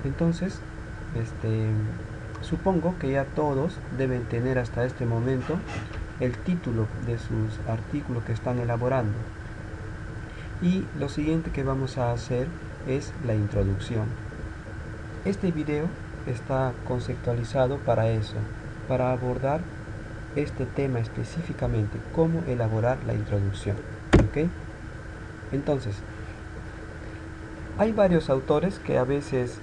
Entonces, este, supongo que ya todos deben tener hasta este momento el título de sus artículos que están elaborando. Y lo siguiente que vamos a hacer es la introducción. Este video está conceptualizado para eso, para abordar este tema específicamente, cómo elaborar la introducción. ¿Ok? Entonces, hay varios autores que a veces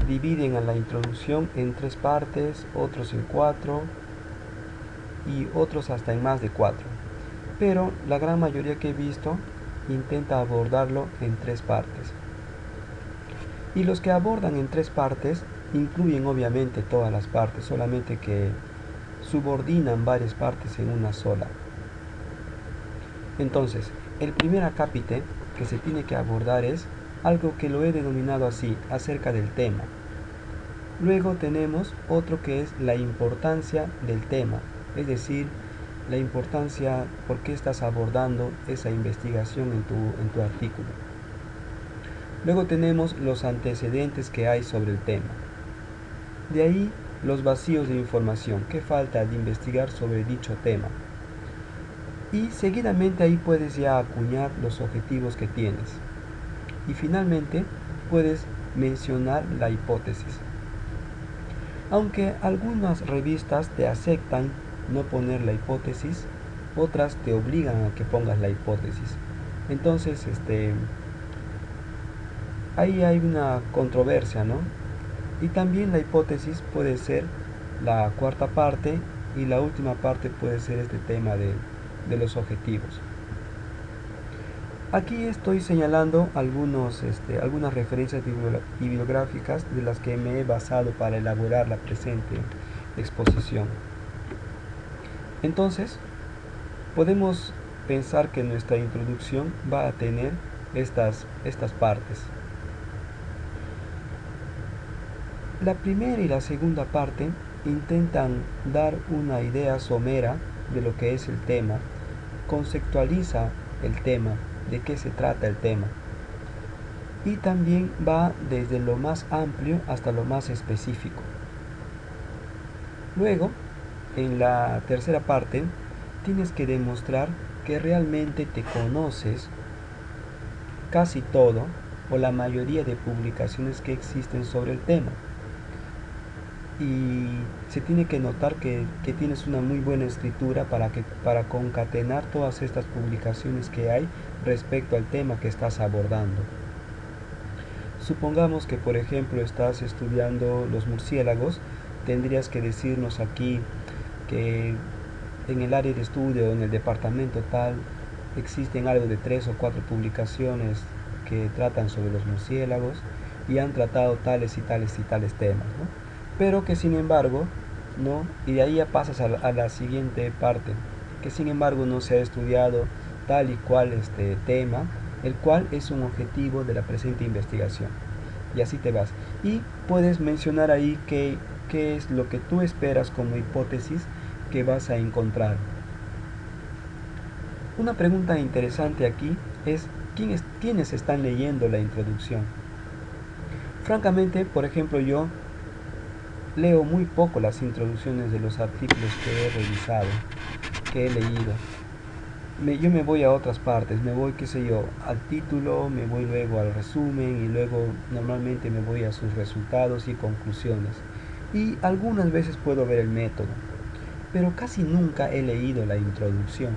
dividen a la introducción en 3 partes, otros en 4 y otros hasta en más de 4. Pero la gran mayoría que he visto intenta abordarlo en 3 partes. Y los que abordan en 3 partes incluyen obviamente todas las partes, solamente que subordinan varias partes en una sola. Entonces, el primer acápite que se tiene que abordar es algo que lo he denominado así, acerca del tema. Luego tenemos otro que es la importancia del tema, es decir, la importancia por qué estás abordando esa investigación en tu artículo. Luego tenemos los antecedentes que hay sobre el tema. De ahí los vacíos de información, qué falta de investigar sobre dicho tema. Y seguidamente ahí puedes ya acuñar los objetivos que tienes. Y finalmente puedes mencionar la hipótesis. Aunque algunas revistas te aceptan no poner la hipótesis, otras te obligan a que pongas la hipótesis. Entonces, ahí hay una controversia, ¿no? Y también la hipótesis puede ser la cuarta parte y la última parte puede ser este tema de los objetivos. Aquí estoy señalando algunas referencias bibliográficas de las que me he basado para elaborar la presente exposición. Entonces, podemos pensar que nuestra introducción va a tener estas partes. La primera y la segunda parte intentan dar una idea somera de lo que es el tema, conceptualiza el tema, de qué se trata el tema, y también va desde lo más amplio hasta lo más específico. Luego, en la tercera parte, tienes que demostrar que realmente te conoces casi todo o la mayoría de publicaciones que existen sobre el tema. Y se tiene que notar que tienes una muy buena escritura para concatenar todas estas publicaciones que hay respecto al tema que estás abordando. Supongamos que por ejemplo estás estudiando los murciélagos, tendrías que decirnos aquí que en el área de estudio, en el departamento tal, existen algo de 3 o 4 publicaciones que tratan sobre los murciélagos y han tratado tales y tales y tales temas, ¿no? Pero que sin embargo, ¿no? Y de ahí ya pasas a la siguiente parte, que sin embargo no se ha estudiado tal y cual este tema, el cual es un objetivo de la presente investigación. Y así te vas. Y puedes mencionar ahí qué es lo que tú esperas como hipótesis que vas a encontrar. Una pregunta interesante aquí es ¿quiénes están leyendo la introducción? Francamente, por ejemplo, yo leo muy poco las introducciones de los artículos que he revisado, que he leído. Yo me voy a otras partes, me voy, qué sé yo, al título, me voy luego al resumen y luego normalmente me voy a sus resultados y conclusiones. Y algunas veces puedo ver el método, pero casi nunca he leído la introducción.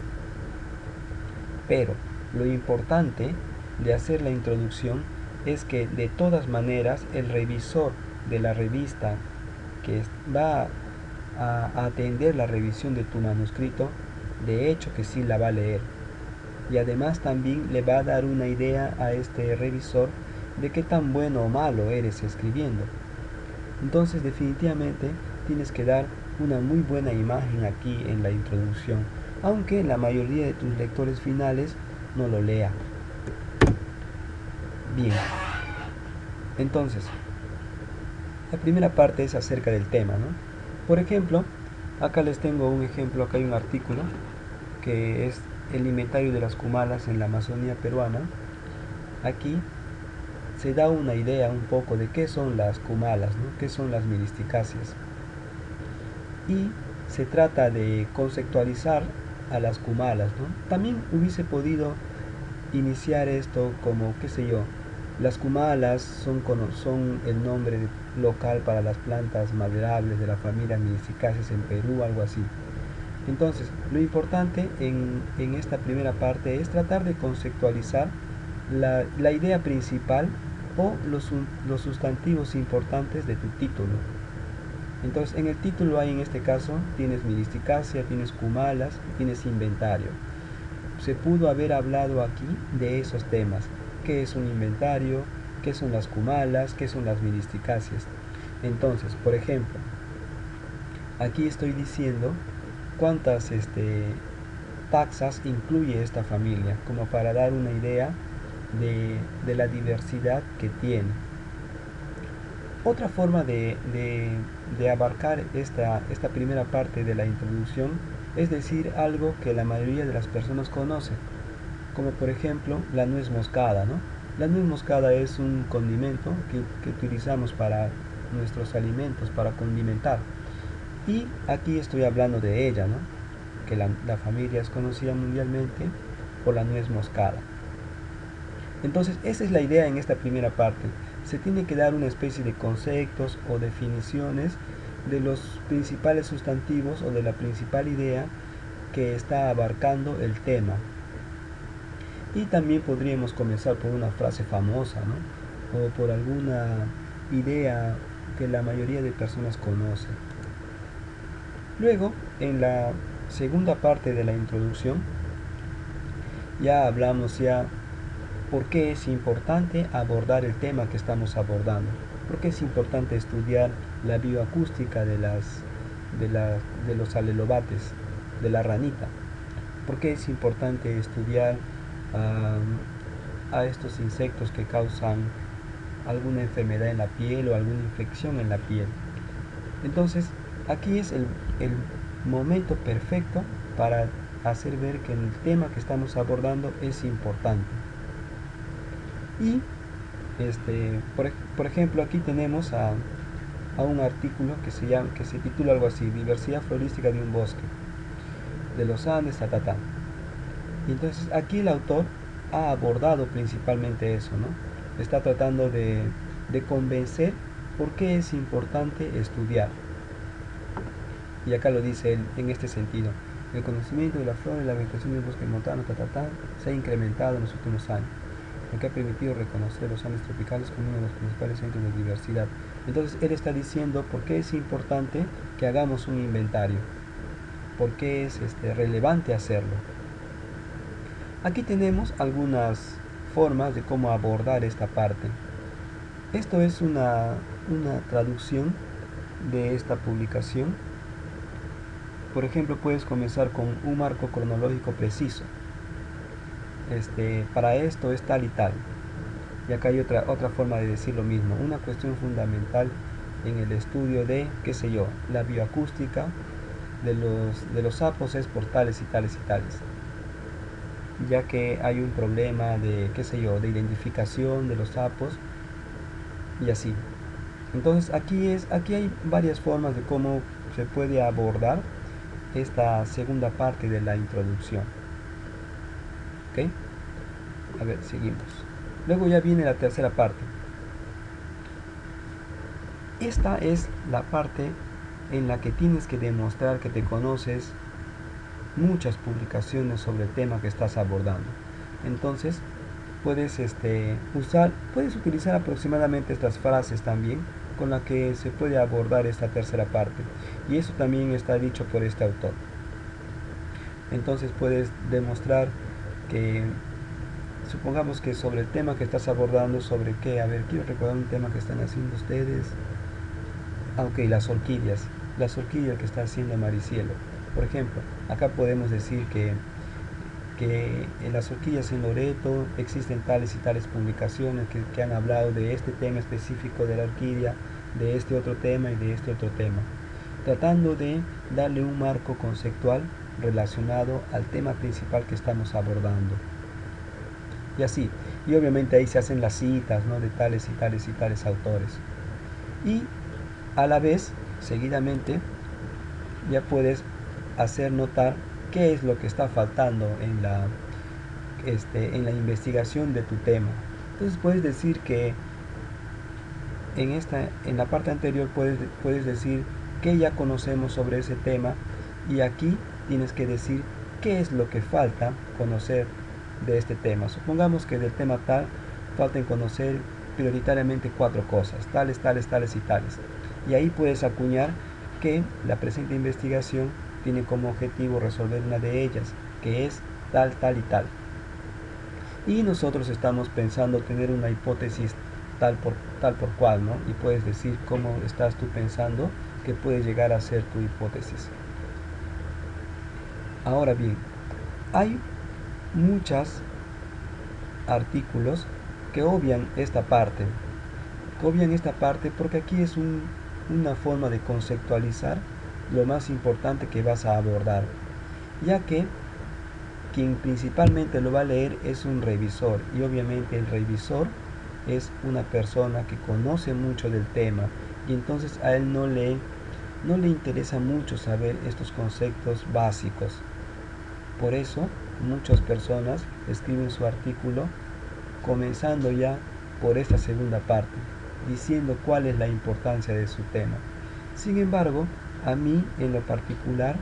Pero lo importante de hacer la introducción es que de todas maneras el revisor de la revista que va a atender la revisión de tu manuscrito, de hecho que sí la va a leer. Y además también le va a dar una idea a este revisor de qué tan bueno o malo eres escribiendo. Entonces definitivamente tienes que dar una muy buena imagen aquí en la introducción, aunque la mayoría de tus lectores finales no lo lea. Bien, entonces, la primera parte es acerca del tema, ¿no? Por ejemplo, acá les tengo un ejemplo, acá hay un artículo que es el inventario de las cumalas en la Amazonía peruana. Aquí se da una idea un poco de qué son las kumalas, ¿no? Qué son las meristicáceas. Y se trata de conceptualizar a las kumalas, ¿no? También hubiese podido iniciar esto como, qué sé yo, las kumalas son el nombre local para las plantas maderables de la familia Myricicaceae en Perú, algo así. Entonces, lo importante en esta primera parte es tratar de conceptualizar la idea principal o los sustantivos importantes de tu título. Entonces, en el título hay, en este caso, tienes Myricacea, tienes kumalas, tienes inventario. Se pudo haber hablado aquí de esos temas. ¿Qué es un inventario? ¿Qué son las kumalas? ¿Qué son las Myricicaceas? Entonces, por ejemplo, aquí estoy diciendo cuántas taxas incluye esta familia, como para dar una idea de la diversidad que tiene. Otra forma de abarcar esta primera parte de la introducción es decir algo que la mayoría de las personas conocen, como por ejemplo la nuez moscada, ¿no? La nuez moscada es un condimento que utilizamos para nuestros alimentos, para condimentar. Y aquí estoy hablando de ella, ¿no? Que la familia es conocida mundialmente por la nuez moscada. Entonces, esa es la idea en esta primera parte. Se tiene que dar una especie de conceptos o definiciones de los principales sustantivos o de la principal idea que está abarcando el tema. Y también podríamos comenzar por una frase famosa, ¿no? O por alguna idea que la mayoría de personas conocen. Luego, en la segunda parte de la introducción, ya hablamos por qué es importante abordar el tema que estamos abordando. ¿Por qué es importante estudiar la bioacústica de los alelobates, de la ranita? ¿Por qué es importante estudiar a estos insectos que causan alguna enfermedad en la piel o alguna infección en la piel? Entonces, aquí es el momento perfecto para hacer ver que el tema que estamos abordando es importante. Y por ejemplo, aquí tenemos a un artículo que se titula algo así: Diversidad florística de un bosque, de los Andes, ta. Y entonces aquí el autor ha abordado principalmente eso, ¿no? Está tratando de convencer por qué es importante estudiar. Y acá lo dice él en este sentido: el conocimiento de la flora y la vegetación del bosque montano, se ha incrementado en los últimos años, lo que ha permitido reconocer los Andes tropicales como uno de los principales centros de diversidad. Entonces él está diciendo por qué es importante que hagamos un inventario, por qué es relevante hacerlo. Aquí tenemos algunas formas de cómo abordar esta parte. Esto es una traducción de esta publicación. Por ejemplo, puedes comenzar con un marco cronológico preciso. Para esto es tal y tal. Y acá hay otra forma de decir lo mismo. Una cuestión fundamental en el estudio de, qué sé yo, la bioacústica de los sapos es por tales y tales y tales. Ya que hay un problema de, qué sé yo, de identificación de los sapos y así. Entonces aquí hay varias formas de cómo se puede abordar esta segunda parte de la introducción. ¿Ok? A ver, seguimos. Luego ya viene la tercera parte. Esta es la parte en la que tienes que demostrar que te conoces muchas publicaciones sobre el tema que estás abordando. Entonces, puedes utilizar aproximadamente estas frases también con las que se puede abordar esta tercera parte. Y eso también está dicho por este autor. Entonces puedes demostrar que, supongamos que sobre el tema que estás abordando, sobre qué, a ver, quiero recordar un tema que están haciendo ustedes. Ok, las orquídeas que está haciendo Maricielo. Por ejemplo, acá podemos decir que en las orquídeas en Loreto existen tales y tales publicaciones que han hablado de este tema específico de la orquídea, de este otro tema y de este otro tema, tratando de darle un marco conceptual relacionado al tema principal que estamos abordando. Y así, Y obviamente ahí se hacen las citas, ¿no?, de tales y tales y tales autores. Y a la vez, seguidamente, ya puedes hacer notar qué es lo que está faltando en la investigación de tu tema. Entonces puedes decir que en la parte anterior puedes decir que ya conocemos sobre ese tema, y aquí tienes que decir qué es lo que falta conocer de este tema. Supongamos que del tema tal falten conocer prioritariamente 4 cosas, tales, tales, tales y tales. Y ahí puedes acuñar que la presente investigación tiene como objetivo resolver una de ellas, que es tal, tal y tal. Y nosotros estamos pensando tener una hipótesis tal por cual, ¿no? Y puedes decir cómo estás tú pensando que puede llegar a ser tu hipótesis. Ahora bien, hay muchos artículos que obvian esta parte porque aquí es una forma de conceptualizar lo más importante que vas a abordar, ya que quien principalmente lo va a leer es un revisor, y obviamente el revisor es una persona que conoce mucho del tema, y entonces a él no le interesa mucho saber estos conceptos básicos. Por eso muchas personas escriben su artículo comenzando ya por esta segunda parte, diciendo cuál es la importancia de su tema. Sin embargo, a mí en lo particular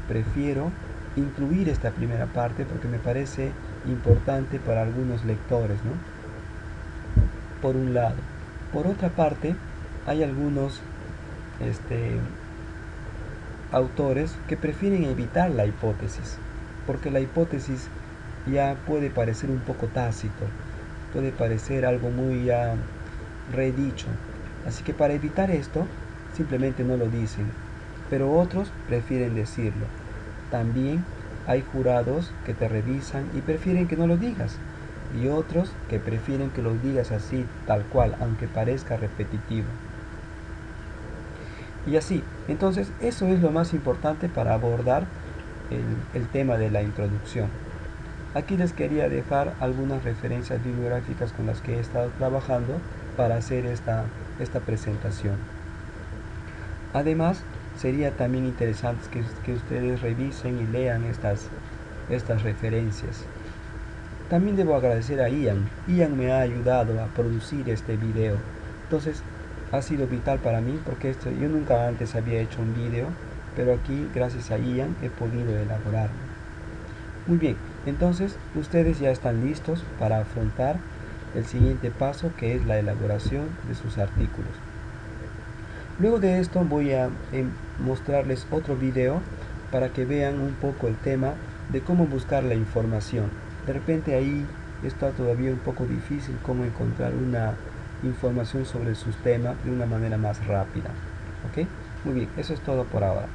prefiero incluir esta primera parte porque me parece importante para algunos lectores, ¿no? Por un lado. Por otra parte, hay algunos autores que prefieren evitar la hipótesis, porque la hipótesis ya puede parecer un poco tácito, puede parecer algo muy ya redicho. Así que para evitar esto, simplemente no lo dicen, pero otros prefieren decirlo. También hay jurados que te revisan y prefieren que no lo digas, y otros que prefieren que lo digas así, tal cual, aunque parezca repetitivo. Y así, entonces eso es lo más importante para abordar el tema de la introducción. Aquí les quería dejar algunas referencias bibliográficas con las que he estado trabajando para hacer esta presentación. Además, sería también interesante que ustedes revisen y lean estas referencias. También debo agradecer a Ian. Ian me ha ayudado a producir este video. Entonces, ha sido vital para mí porque yo nunca antes había hecho un video, pero aquí, gracias a Ian, he podido elaborarlo. Muy bien, entonces ustedes ya están listos para afrontar el siguiente paso, que es la elaboración de sus artículos. Luego de esto voy a mostrarles otro video para que vean un poco el tema de cómo buscar la información. De repente ahí está todavía un poco difícil cómo encontrar una información sobre sus temas de una manera más rápida. ¿Ok? Muy bien, eso es todo por ahora.